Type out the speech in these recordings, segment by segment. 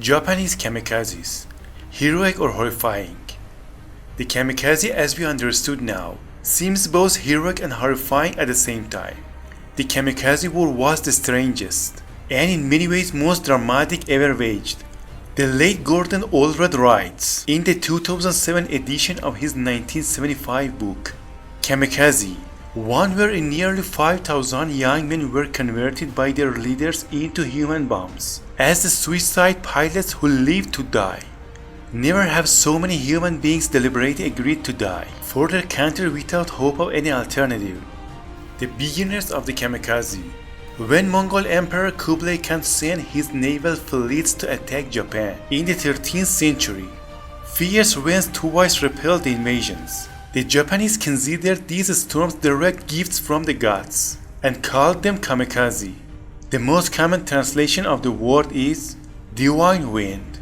Japanese kamikazes, heroic or horrifying. The kamikaze as we understood now seems both heroic and horrifying at the same time. The kamikaze war was the strangest and in many ways most dramatic ever waged. The late Gordon Allred writes in the 2007 edition of his 1975 book, Kamikaze, one where nearly 5,000 young men were converted by their leaders into human bombs as the suicide pilots who lived to die. Never have so many human beings deliberately agreed to die for their country without hope of any alternative. The beginners of the kamikaze. When Mongol Emperor Kublai Khan sent his naval fleets to attack Japan in the 13th century, fierce winds twice repelled the invasions. The Japanese considered these storms direct gifts from the gods and called them kamikaze. The most common translation of the word is divine wind.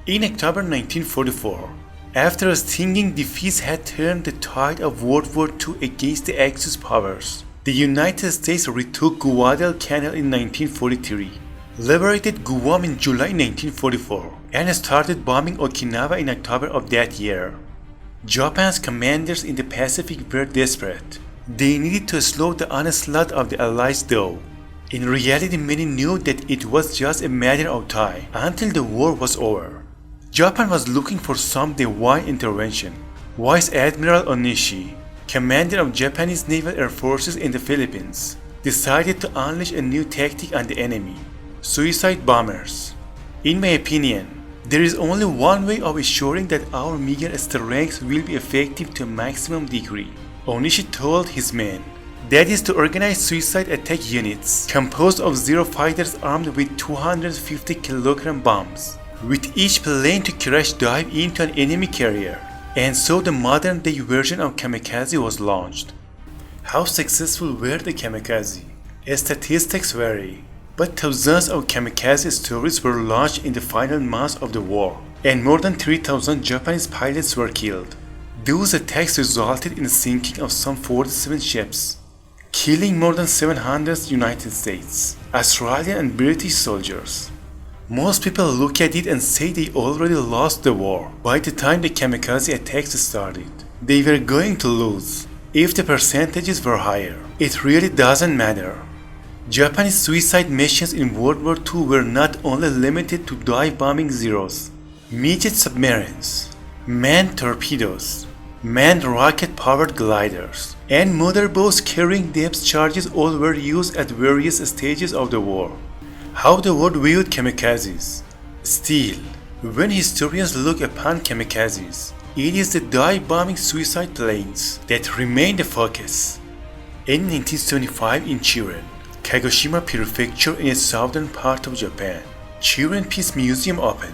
In October 1944, after a stinging defeat had turned the tide of World War II against the Axis powers, the United States retook Guadalcanal in 1943, liberated Guam in July 1944, and started bombing Okinawa in October of that year. Japan's commanders in the Pacific were desperate. They needed to slow the onslaught of the Allies though. In reality, many knew that it was just a matter of time until the war was over. Japan was looking for some divine intervention. Vice Admiral Onishi, commander of Japanese naval air forces in the Philippines, decided to unleash a new tactic on the enemy: suicide bombers. In my opinion, there is only one way of ensuring that our meager strength will be effective to a maximum degree, Onishi told his men. That is to organize suicide attack units composed of Zero fighters armed with 250 kg bombs, with each plane to crash dive into an enemy carrier. And so the modern day version of kamikaze was launched. How successful were the kamikaze? Statistics vary, but thousands of kamikaze stories were launched in the final months of the war, and more than 3,000 Japanese pilots were killed. Those attacks resulted in the sinking of some 47 ships, killing more than 700 United States, Australian and British soldiers. Most people look at it and say they already lost the war by the time the kamikaze attacks started. They were going to lose if the percentages were higher. It really doesn't matter. Japanese suicide missions in World War II were not only limited to dive bombing Zeros, midget submarines, manned torpedoes, manned rocket-powered gliders, and motorboats carrying depth charges all were used at various stages of the war. How the world viewed kamikazes. Still, when historians look upon kamikazes, it is the dive-bombing suicide planes that remain the focus. In 1975 in Chiren, Kagoshima Prefecture in the southern part of Japan, Chiren Peace Museum opened.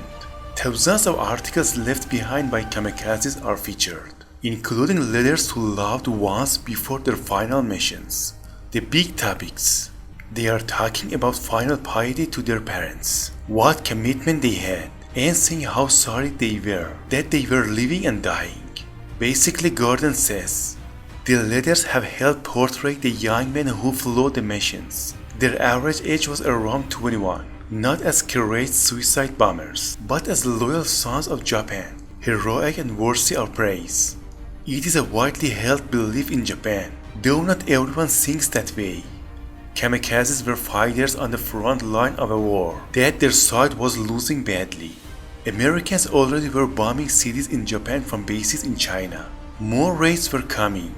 Thousands of articles left behind by kamikazes are featured, including letters to loved ones before their final missions. The big topics. They are talking about final piety to their parents, what commitment they had, and saying how sorry they were that they were living and dying. Basically, Gordon says, the letters have helped portray the young men who flew the missions. Their average age was around 21, not as great suicide bombers, but as loyal sons of Japan, heroic and worthy of praise. It is a widely held belief in Japan, though not everyone thinks that way. Kamikazes were fighters on the front line of a war that their side was losing badly. Americans already were bombing cities in Japan from bases in China. More raids were coming.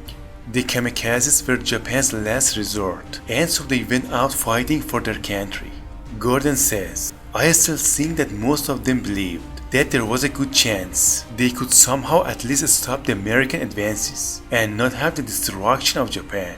The kamikazes were Japan's last resort, and so they went out fighting for their country. Gordon says, I still think that most of them believed that there was a good chance they could somehow at least stop the American advances and not have the destruction of Japan.